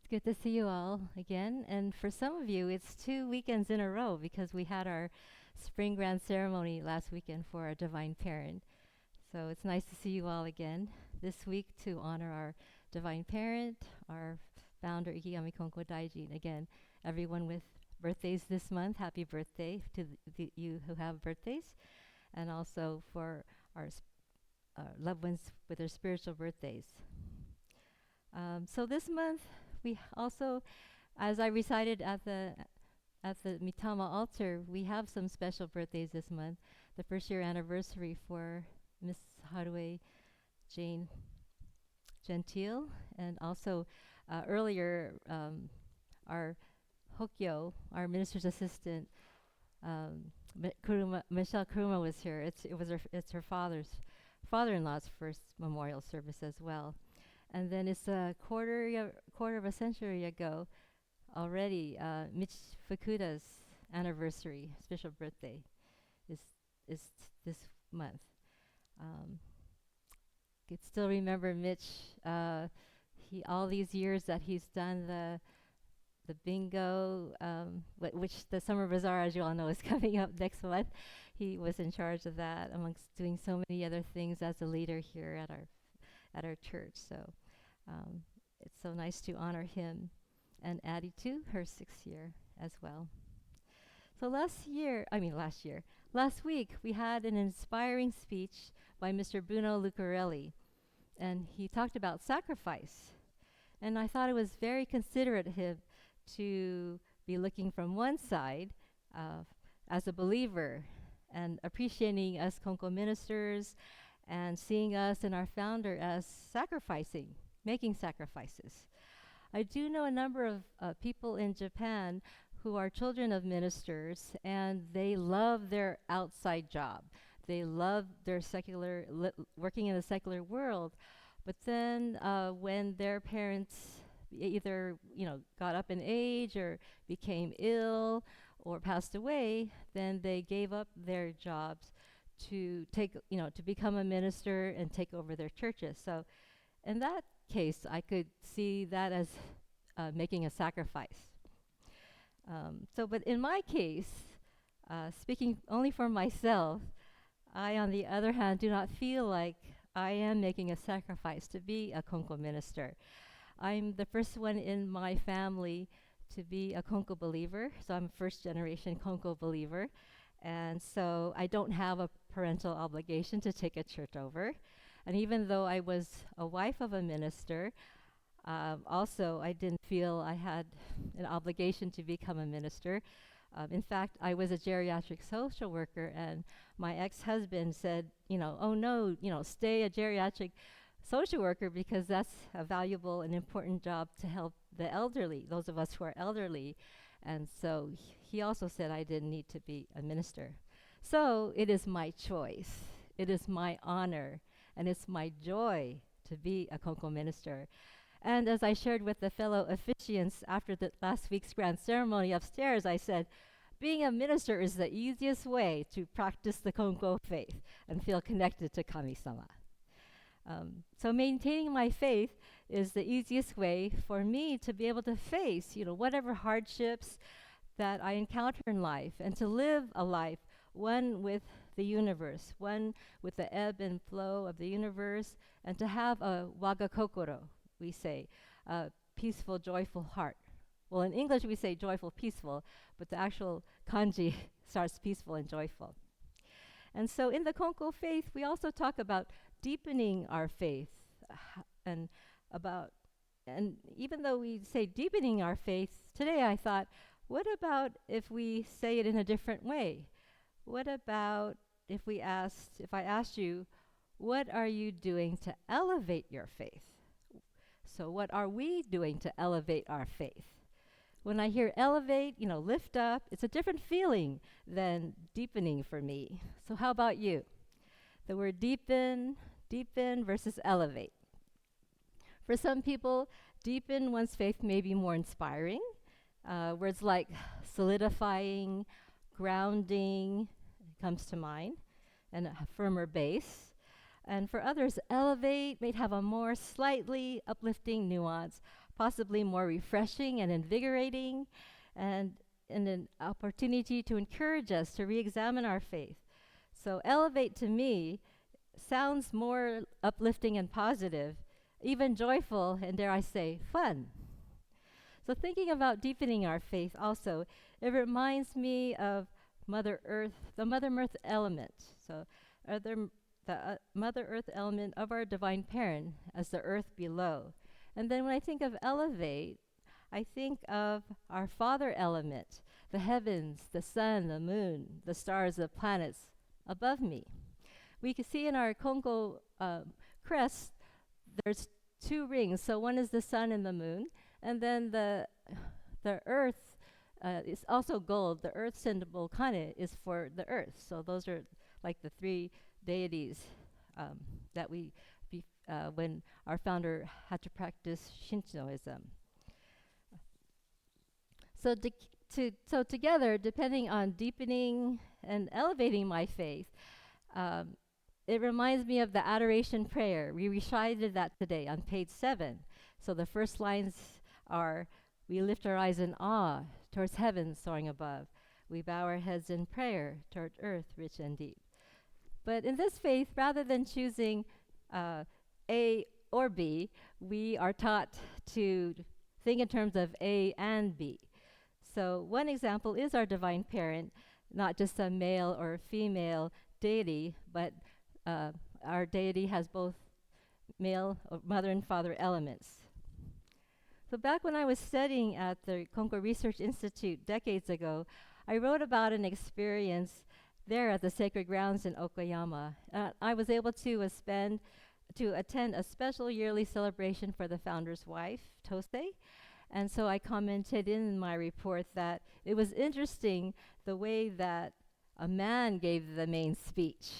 It's good to see you all again. And for some of you, it's 2 weekends in a row because we had our spring grand ceremony last weekend for our Divine Parent. So it's nice to see you all again this week to honor our Divine Parent, our founder, Ikigami Konko Daijin. Again, everyone with birthdays this month, happy birthday to you who have birthdays, and also for our loved ones with their spiritual birthdays. So this month, we also, as I recited at the Mitama altar, we have some special birthdays this month. The first year anniversary for Miss Harue Jane Gentile, and also earlier our Hokyo, our minister's assistant, Michelle Kuruma was here. It's her father-in-law's first memorial service as well. And then it's a quarter of a century ago already. Mitch Fukuda's anniversary, special birthday, is this month. Um, could still remember Mitch. He all these years that he's done the bingo, which the summer bazaar, as you all know, is coming up next month. He was in charge of that, amongst doing so many other things as a leader here at our church. So it's so nice to honor him, and Addie too, her 6th year as well. So last week we had an inspiring speech by Mr. Bruno Lucarelli, and he talked about sacrifice. And I thought it was very considerate of him to be looking from one side as a believer and appreciating us Konko ministers and seeing us and our founder as making sacrifices. I do know a number of people in Japan who are children of ministers, and they love their outside job. They love their working in the secular world. But then when their parents either got up in age or became ill or passed away, then they gave up their jobs to become a minister and take over their churches. So in that case, I could see that as making a sacrifice. But in my case, speaking only for myself, I, on the other hand, do not feel like I am making a sacrifice to be a Konko minister. I'm the first one in my family to be a Konko believer, so I'm a first generation Konko believer. And so I don't have a parental obligation to take a church over. And even though I was a wife of a minister, also I didn't feel I had an obligation to become a minister. In fact, I was a geriatric social worker, and my ex-husband said, oh no, stay a geriatric social worker because that's a valuable and important job to help the elderly, those of us who are elderly. And so he also said I didn't need to be a minister. So it is my choice. It is my honor, and it's my joy to be a Konko minister. And as I shared with the fellow officiants after the last week's grand ceremony upstairs, I said, being a minister is the easiest way to practice the Konko faith and feel connected to Kami-sama. So maintaining my faith is the easiest way for me to be able to face, whatever hardships that I encounter in life, and to live a life, one with the universe, one with the ebb and flow of the universe, and to have a waga kokoro, we say, a peaceful, joyful heart. Well, in English we say joyful, peaceful, but the actual kanji starts peaceful and joyful. And so in the Konko faith, we also talk about deepening our faith, and even though we say deepening our faith, today I thought, what about if we say it in a different way? What about if I asked you, what are you doing to elevate your faith? So what are we doing to elevate our faith? When I hear elevate, lift up, it's a different feeling than deepening for me. So how about you? The word deepen versus elevate. For some people, deepen one's faith may be more inspiring. Words like solidifying, grounding comes to mind, and a firmer base. And for others, elevate may have a more slightly uplifting nuance, possibly more refreshing and invigorating, and, and an opportunity to encourage us to re-examine our faith. So elevate to me sounds more uplifting and positive, even joyful, and dare I say, fun. So thinking about deepening our faith also, it reminds me of Mother Earth, the Mother Earth element. So the Mother Earth element of our divine parent as the earth below. And then when I think of elevate, I think of our Father element, the heavens, the sun, the moon, the stars, the planets above me. We can see in our Konko crest, there's two rings. So one is the sun and the moon, and then the earth is also gold. The earth symbol kane is for the earth. So those are like the three deities that when our founder had to practice Shintoism. So together, depending on deepening and elevating my faith, it reminds me of the adoration prayer. We recited that today on page 7. So the first lines are, we lift our eyes in awe towards heaven soaring above. We bow our heads in prayer toward earth rich and deep. But in this faith, rather than choosing A or B, we are taught to think in terms of A and B. So one example is our divine parent, not just a male or female deity, but our deity has both male or mother and father elements. So back when I was studying at the Konko Research Institute decades ago, I wrote about an experience there at the sacred grounds in Okayama. I was able to attend a special yearly celebration for the founder's wife, Tosei. And so I commented in my report that it was interesting the way that a man gave the main speech,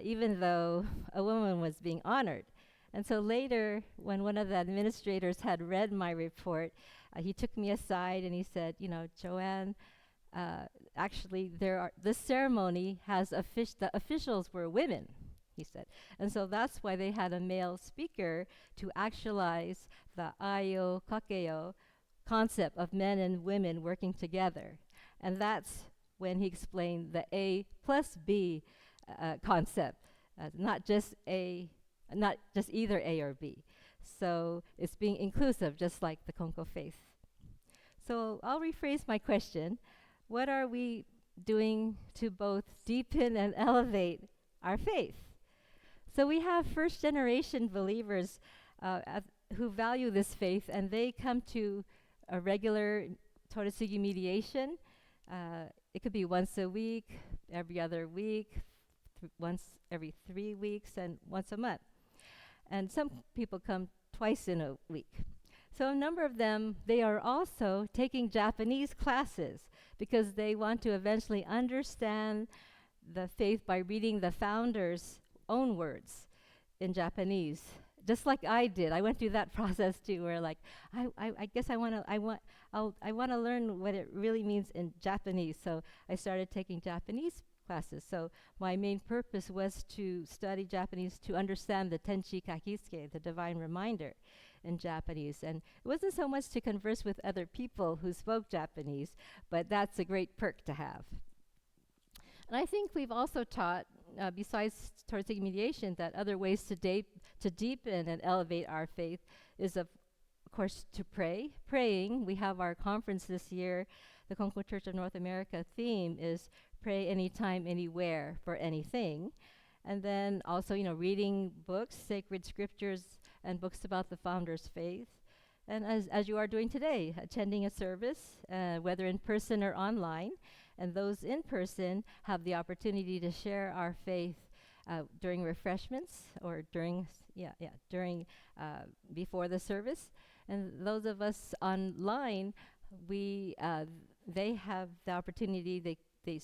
even though a woman was being honored. And so later, when one of the administrators had read my report, he took me aside and he said, Joanne, actually, this ceremony has the officials were women, he said. And so that's why they had a male speaker to actualize the ayo kakeo concept of men and women working together. And that's when he explained the A plus B concept, not just either A or B. So it's being inclusive, just like the Konko faith. So I'll rephrase my question. What are we doing to both deepen and elevate our faith? So we have first-generation believers who value this faith, and they come to a regular Toritsugi mediation. It could be once a week, every other week, once every 3 weeks, and once a month. And some people come twice in a week. So a number of them, they are also taking Japanese classes because they want to eventually understand the faith by reading the founder's own words in Japanese, just like I did. I went through that process too, where like I guess I want to learn what it really means in Japanese. So I started taking Japanese classes. So my main purpose was to study Japanese to understand the Tenchi Kakisuke, the divine reminder, in Japanese. And it wasn't so much to converse with other people who spoke Japanese, but that's a great perk to have. And I think we've also taught, besides Toritsugi mediation, that other ways to deepen and elevate our faith is, of course, to pray. Praying, we have our conference this year. The Konko Church of North America theme is pray anytime, anywhere, for anything. And then also, reading books, sacred scriptures, and books about the founder's faith. And as you are doing today, attending a service, whether in person or online. And those in person have the opportunity to share our faith during refreshments or before the service. And those of us online, they have the opportunity. They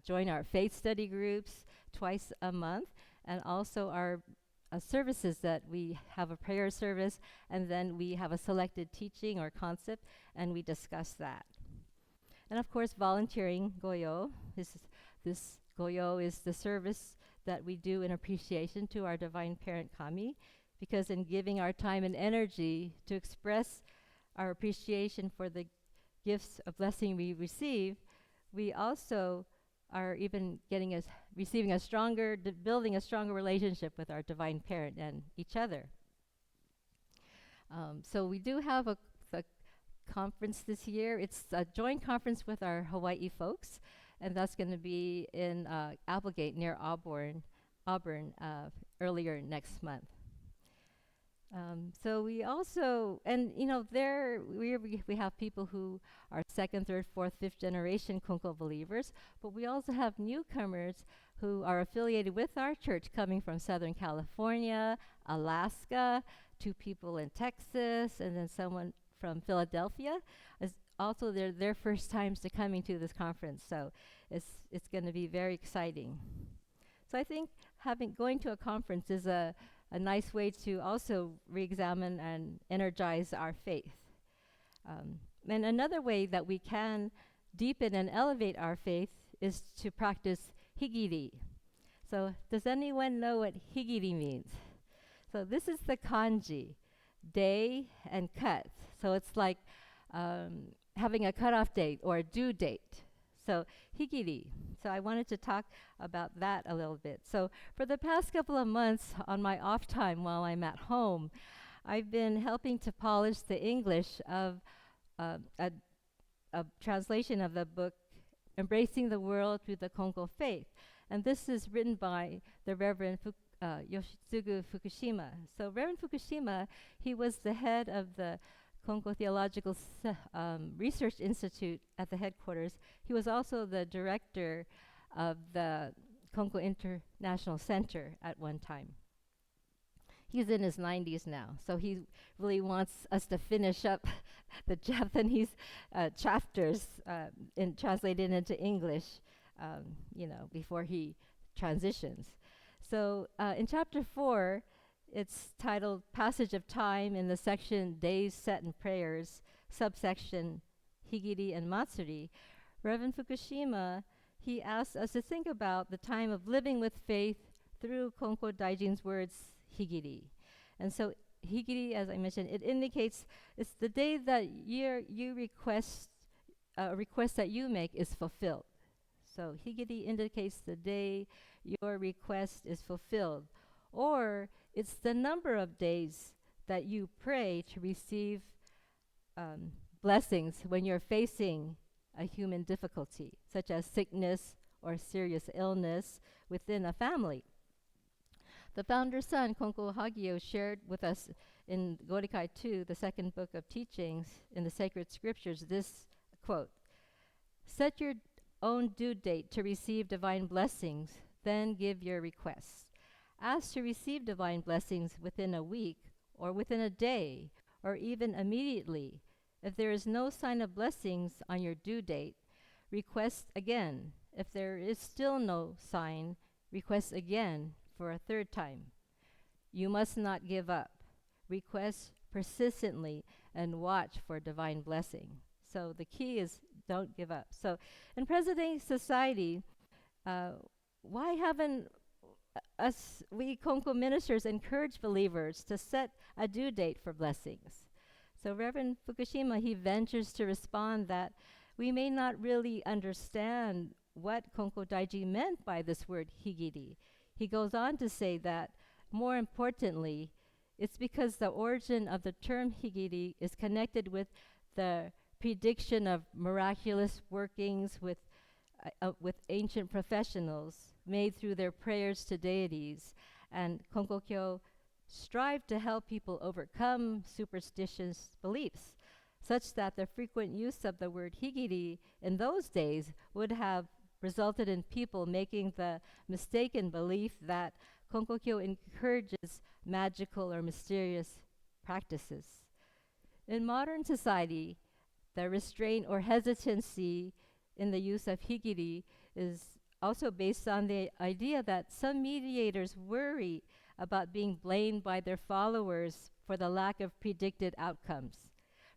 join our faith study groups twice a month, and also our services that we have a prayer service, and then we have a selected teaching or concept, and we discuss that. And of course, volunteering, goyo. This goyo is the service that we do in appreciation to our divine parent Kami. because in giving our time and energy to express our appreciation for the gifts of blessing we receive, we also are even receiving a stronger, building a stronger relationship with our divine parent and each other. So we do have a conference this year. It's a joint conference with our Hawaii folks, and that's going to be in Applegate near Auburn, earlier next month. So we also, and there we have people who are second, third, fourth, fifth generation Konko believers, but we also have newcomers who are affiliated with our church coming from Southern California, Alaska, two people in Texas, and then someone from Philadelphia. Also, they're their first times to coming to this conference, so it's going to be very exciting. So I think going to a conference is a nice way to also re-examine and energize our faith. And another way that we can deepen and elevate our faith is to practice Higiri. So does anyone know what Higiri means? So this is the kanji, day and cut. So it's like having a cutoff date or a due date. So Higiri. So I wanted to talk about that a little bit. So for the past couple of months on my off time while I'm at home, I've been helping to polish the English of a translation of the book Embracing the World Through the Konko Faith. And this is written by the Reverend Yoshitsugu Fukushima. So Reverend Fukushima, he was the head of the Konko Theological Research Institute at the headquarters. He was also the director of the Konko International Center at one time. He's in his 90s now, so he really wants us to finish up the Japanese chapters and translate it into English, before he transitions. So in chapter 4, it's titled Passage of Time in the section Days Set in Prayers, subsection Higiri and Matsuri. Reverend Fukushima, he asks us to think about the time of living with faith through Konko Daijin's words, Higiri. And so Higiri, as I mentioned, it indicates it's the day that a request that you make is fulfilled. So Higiri indicates the day your request is fulfilled. Or it's the number of days that you pray to receive blessings when you're facing a human difficulty, such as sickness or serious illness within a family. The founder's son, Konko Hagio, shared with us in Gorikai 2, the second book of teachings in the sacred scriptures, this quote: "Set your own due date to receive divine blessings, then give your requests. Ask to receive divine blessings within a week, or within a day, or even immediately. If there is no sign of blessings on your due date, request again. If there is still no sign, request again for a third time. You must not give up. Request persistently and watch for divine blessing." So the key is don't give up. So in present-day society, why haven't we Konko ministers encourage believers to set a due date for blessings? So Reverend Fukushima, he ventures to respond that we may not really understand what Konko Daiji meant by this word Higiri. He goes on to say that, more importantly, it's because the origin of the term Higiri is connected with the prediction of miraculous workings with ancient professionals made through their prayers to deities, and Konkokyo strive to help people overcome superstitious beliefs, such that the frequent use of the word Higiri in those days would have resulted in people making the mistaken belief that Konkokyo encourages magical or mysterious practices. In modern society, the restraint or hesitancy in the use of Higiri is also based on the idea that some mediators worry about being blamed by their followers for the lack of predicted outcomes.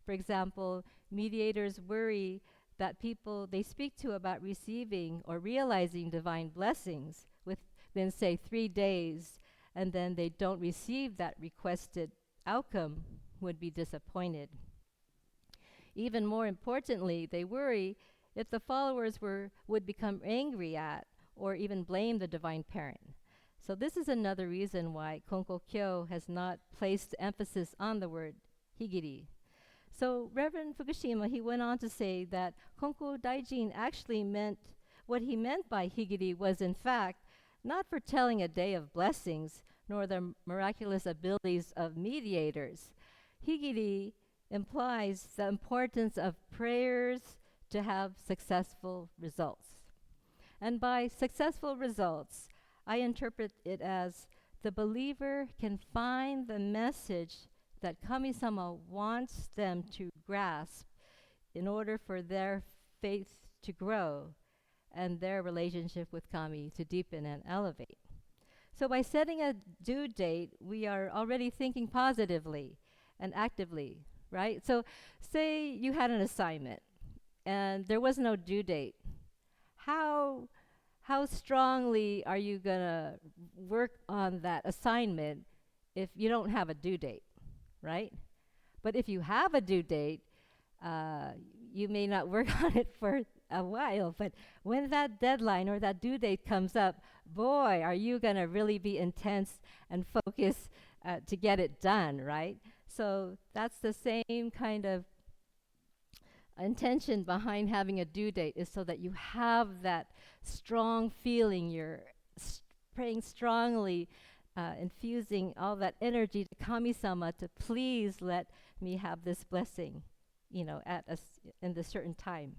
For example, mediators worry that people they speak to about receiving or realizing divine blessings within, say, 3 days, and then they don't receive that requested outcome, would be disappointed. Even more importantly, they worry if the followers would become angry at or even blame the divine parent. So this is another reason why Konko Kyo has not placed emphasis on the word Higiri. So Reverend Fukushima, he went on to say that Konko Daijin actually meant, what he meant by Higiri was in fact not foretelling a day of blessings, nor the miraculous abilities of mediators. Higiri implies the importance of prayers to have successful results. And by successful results, I interpret it as the believer can find the message that Kami-sama wants them to grasp in order for their faith to grow and their relationship with Kami to deepen and elevate. So by setting a due date, we are already thinking positively and actively, right? So say you had an assignment and there was no due date. How strongly are you going to work on that assignment if you don't have a due date, right? But if you have a due date, you may not work on it for a while, but when that deadline or that due date comes up, boy, are you going to really be intense and focused to get it done, right? So that's the same kind of intention behind having a due date, is so that you have that strong feeling. You're praying strongly, infusing all that energy to Kami-sama to please let me have this blessing, in this certain time.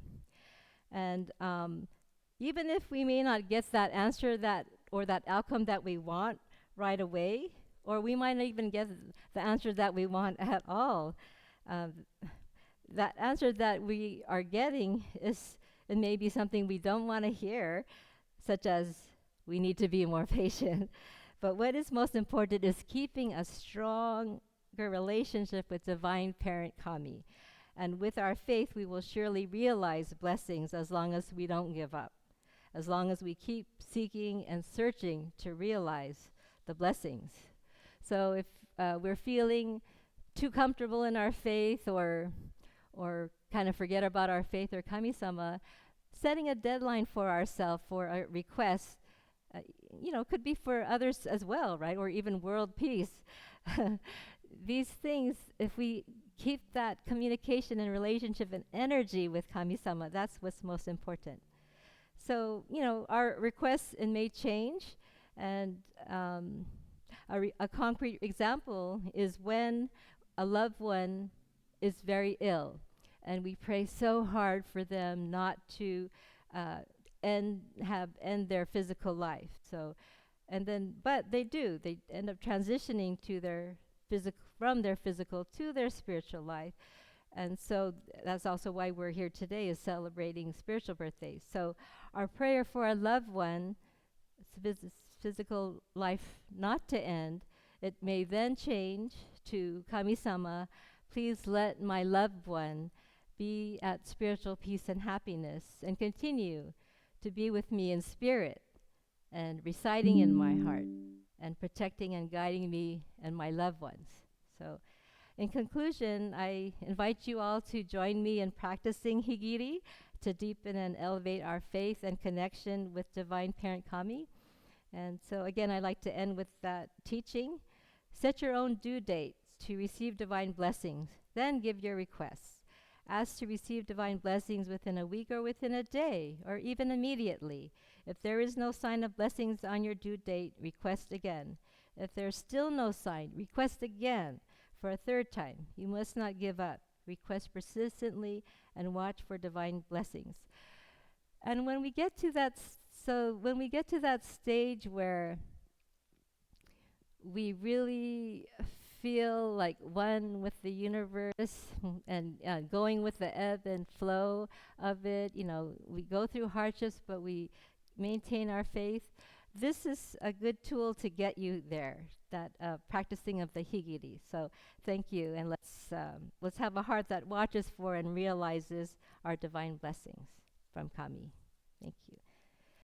And even if we may not get that answer or that outcome that we want right away, or we might not even get the answer that we want at all, that answer that we are getting it may be something we don't want to hear, such as we need to be more patient. But what is most important is keeping a stronger relationship with Divine Parent Kami. And with our faith, we will surely realize blessings as long as we don't give up, as long as we keep seeking and searching to realize the blessings. So if we're feeling too comfortable in our faith or kind of forget about our faith or Kami-sama, setting a deadline for ourselves for a request, could be for others as well, right? Or even world peace. These things, if we keep that communication and relationship and energy with Kami-sama, that's what's most important. So, our requests may change, and a concrete example is when a loved one is very ill, and we pray so hard for them not to end their physical life. So, but they do. They end up transitioning to from their physical to their spiritual life, and so that's also why we're here today, is celebrating spiritual birthdays. So, our prayer for our loved one, physical life not to end, it may then change to Kami-sama, please let my loved one be at spiritual peace and happiness and continue to be with me in spirit and residing in my heart and protecting and guiding me and my loved ones. So in conclusion, I invite you all to join me in practicing Higiri to deepen and elevate our faith and connection with Divine Parent Kami. And so again, I'd like to end with that teaching. Set your own due date to receive divine blessings, then give your requests. Ask to receive divine blessings within a week or within a day, or even immediately. If there is no sign of blessings on your due date, request again. If there's still no sign, request again for a third time. You must not give up. Request persistently and watch for divine blessings. And when we get to that stage where we really feel like one with the universe and going with the ebb and flow of it, we go through hardships, but we maintain our faith. This is a good tool to get you there, that practicing of the Higiri. So thank you, and let's have a heart that watches for and realizes our divine blessings from Kami. Thank you.